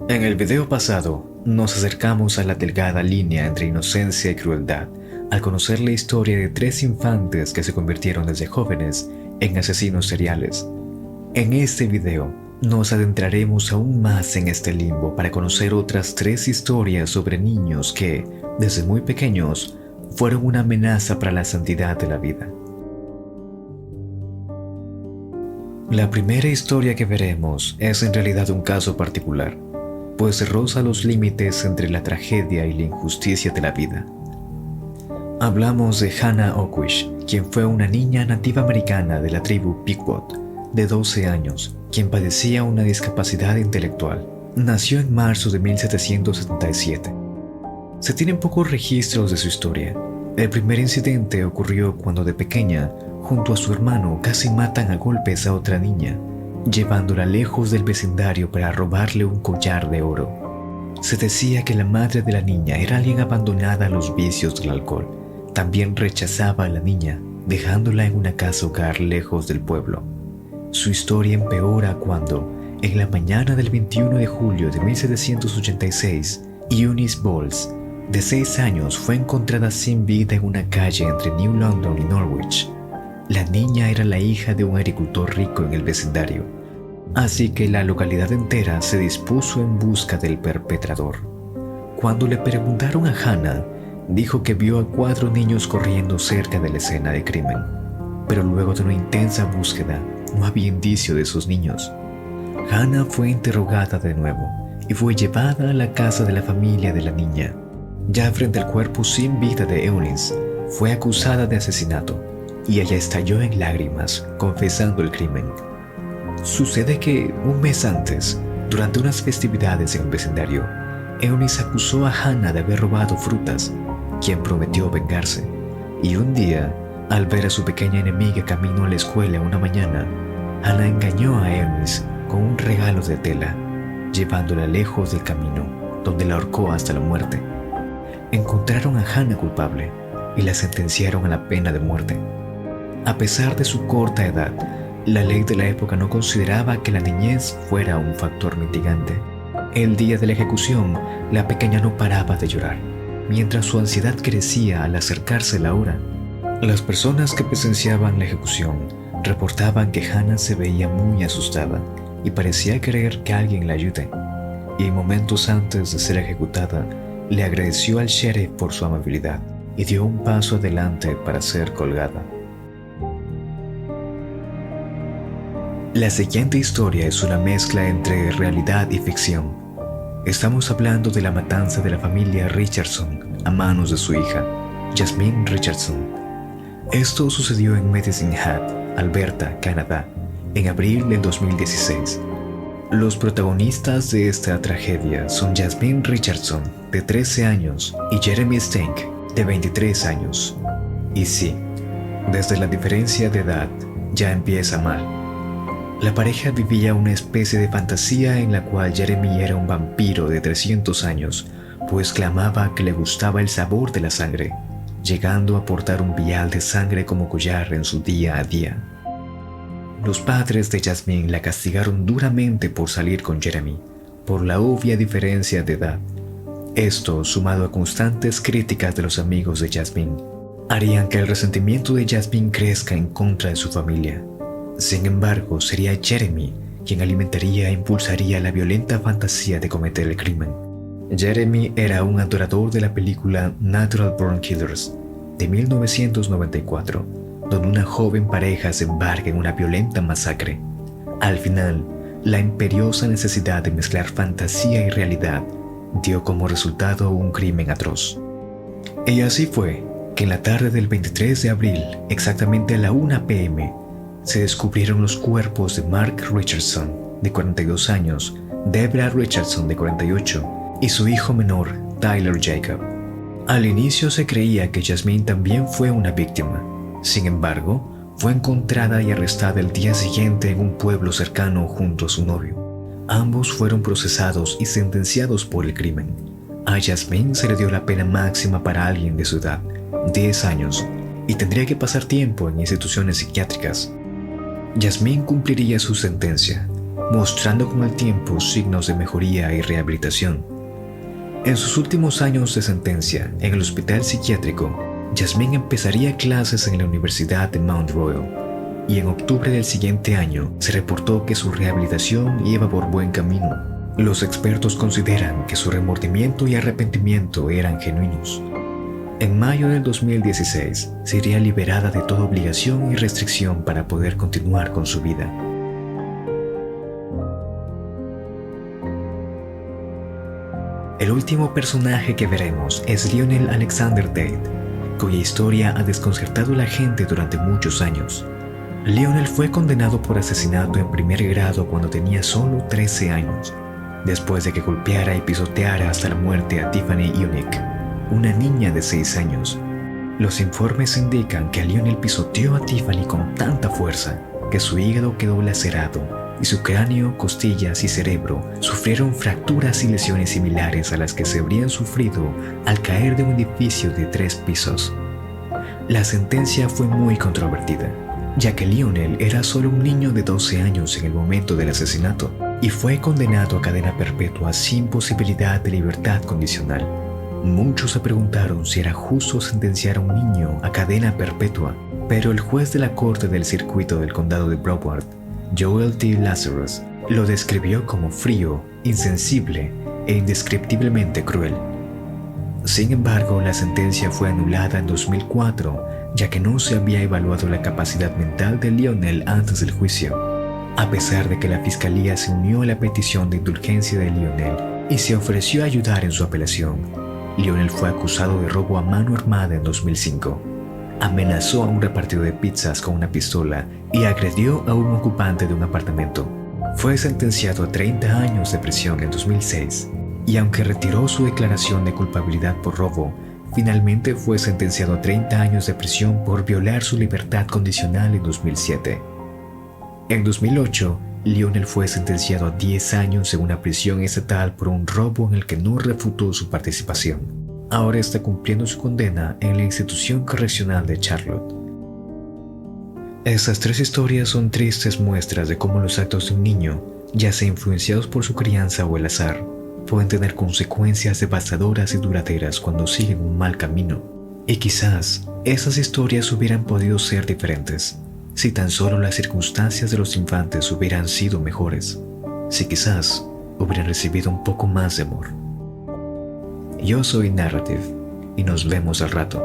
En el video pasado, nos acercamos a la delgada línea entre inocencia y crueldad al conocer la historia de 3 infantes que se convirtieron desde jóvenes en asesinos seriales. En este video, nos adentraremos aún más en este limbo para conocer otras 3 historias sobre niños que, desde muy pequeños, fueron una amenaza para la santidad de la vida. La primera historia que veremos es en realidad un caso particular, pues roza los límites entre la tragedia y la injusticia de la vida. Hablamos de Hannah Oakwish, quien fue una niña nativa americana de la tribu Pequot, de 12 años, quien padecía una discapacidad intelectual. Nació en marzo de 1777. Se tienen pocos registros de su historia. El primer incidente ocurrió cuando de pequeña, junto a su hermano, casi matan a golpes a otra niña, llevándola lejos del vecindario para robarle un collar de oro. Se decía que la madre de la niña era alguien abandonada a los vicios del alcohol. También rechazaba a la niña, dejándola en una casa hogar lejos del pueblo. Su historia empeora cuando, en la mañana del 21 de julio de 1786, Eunice Bowles, de 6 años, fue encontrada sin vida en una calle entre New London y Norwich. La niña era la hija de un agricultor rico en el vecindario, así que la localidad entera se dispuso en busca del perpetrador. Cuando le preguntaron a Hannah, dijo que vio a 4 niños corriendo cerca de la escena del crimen, pero luego de una intensa búsqueda, no había indicio de esos niños. Hannah fue interrogada de nuevo y fue llevada a la casa de la familia de la niña. Ya frente al cuerpo sin vida de Eunice, fue acusada de asesinato y ella estalló en lágrimas, confesando el crimen. Sucede que, un mes antes, durante unas festividades en el vecindario, Eunice acusó a Hannah de haber robado frutas, quien prometió vengarse. Y un día, al ver a su pequeña enemiga camino a la escuela una mañana, Hannah engañó a Eunice con un regalo de tela, llevándola lejos del camino, donde la ahorcó hasta la muerte. Encontraron a Hannah culpable y la sentenciaron a la pena de muerte. A pesar de su corta edad, la ley de la época no consideraba que la niñez fuera un factor mitigante. El día de la ejecución, la pequeña no paraba de llorar, mientras su ansiedad crecía al acercarse la hora. Las personas que presenciaban la ejecución reportaban que Hannah se veía muy asustada y parecía querer que alguien la ayude. Y momentos antes de ser ejecutada, le agradeció al sheriff por su amabilidad y dio un paso adelante para ser colgada. La siguiente historia es una mezcla entre realidad y ficción. Estamos hablando de la matanza de la familia Richardson a manos de su hija, Jasmine Richardson. Esto sucedió en Medicine Hat, Alberta, Canadá, en abril del 2016. Los protagonistas de esta tragedia son Jasmine Richardson, de 13 años, y Jeremy Stank, de 23 años. Y sí, desde la diferencia de edad ya empieza mal. La pareja vivía una especie de fantasía en la cual Jeremy era un vampiro de 300 años, pues clamaba que le gustaba el sabor de la sangre, llegando a portar un vial de sangre como collar en su día a día. Los padres de Jasmine la castigaron duramente por salir con Jeremy, por la obvia diferencia de edad. Esto, sumado a constantes críticas de los amigos de Jasmine, harían que el resentimiento de Jasmine crezca en contra de su familia. Sin embargo, sería Jeremy quien alimentaría e impulsaría la violenta fantasía de cometer el crimen. Jeremy era un adorador de la película Natural Born Killers, de 1994, donde una joven pareja se embarca en una violenta masacre. Al final, la imperiosa necesidad de mezclar fantasía y realidad dio como resultado un crimen atroz. Y así fue que en la tarde del 23 de abril, exactamente a la 1 p.m., se descubrieron los cuerpos de Mark Richardson, de 42 años, Debra Richardson, de 48, y su hijo menor, Tyler Jacob. Al inicio se creía que Jasmine también fue una víctima. Sin embargo, fue encontrada y arrestada el día siguiente en un pueblo cercano junto a su novio. Ambos fueron procesados y sentenciados por el crimen. A Jasmine se le dio la pena máxima para alguien de su edad, 10 años, y tendría que pasar tiempo en instituciones psiquiátricas. Jasmine cumpliría su sentencia, mostrando con el tiempo signos de mejoría y rehabilitación. En sus últimos años de sentencia en el hospital psiquiátrico, Jasmine empezaría clases en la Universidad de Mount Royal, y en octubre del siguiente año se reportó que su rehabilitación iba por buen camino. Los expertos consideran que su remordimiento y arrepentimiento eran genuinos. En mayo del 2016 sería liberada de toda obligación y restricción para poder continuar con su vida. El último personaje que veremos es Lionel Alexander Tate, cuya historia ha desconcertado a la gente durante muchos años. Lionel fue condenado por asesinato en primer grado cuando tenía solo 13 años, después de que golpeara y pisoteara hasta la muerte a Tiffany Unick, una niña de 6 años. Los informes indican que Lionel pisoteó a Tiffany con tanta fuerza que su hígado quedó lacerado y su cráneo, costillas y cerebro sufrieron fracturas y lesiones similares a las que se habrían sufrido al caer de un edificio de 3 pisos. La sentencia fue muy controvertida, ya que Lionel era solo un niño de 12 años en el momento del asesinato y fue condenado a cadena perpetua sin posibilidad de libertad condicional. Muchos se preguntaron si era justo sentenciar a un niño a cadena perpetua, pero el juez de la corte del circuito del condado de Broward, Joel T. Lazarus, lo describió como frío, insensible e indescriptiblemente cruel. Sin embargo, la sentencia fue anulada en 2004, ya que no se había evaluado la capacidad mental de Lionel antes del juicio. A pesar de que la fiscalía se unió a la petición de indulgencia de Lionel y se ofreció a ayudar en su apelación, Lionel fue acusado de robo a mano armada en 2005. Amenazó a un repartidor de pizzas con una pistola y agredió a un ocupante de un apartamento. Fue sentenciado a 30 años de prisión en 2006 y aunque retiró su declaración de culpabilidad por robo, finalmente fue sentenciado a 30 años de prisión por violar su libertad condicional en 2007. En 2008, Lionel fue sentenciado a 10 años en una prisión estatal por un robo en el que no refutó su participación. Ahora está cumpliendo su condena en la institución correccional de Charlotte. Estas 3 historias son tristes muestras de cómo los actos de un niño, ya sea influenciados por su crianza o el azar, pueden tener consecuencias devastadoras y duraderas cuando siguen un mal camino. Y quizás esas historias hubieran podido ser diferentes si tan solo las circunstancias de los infantes hubieran sido mejores, si quizás hubieran recibido un poco más de amor. Yo soy Narrative y nos vemos al rato.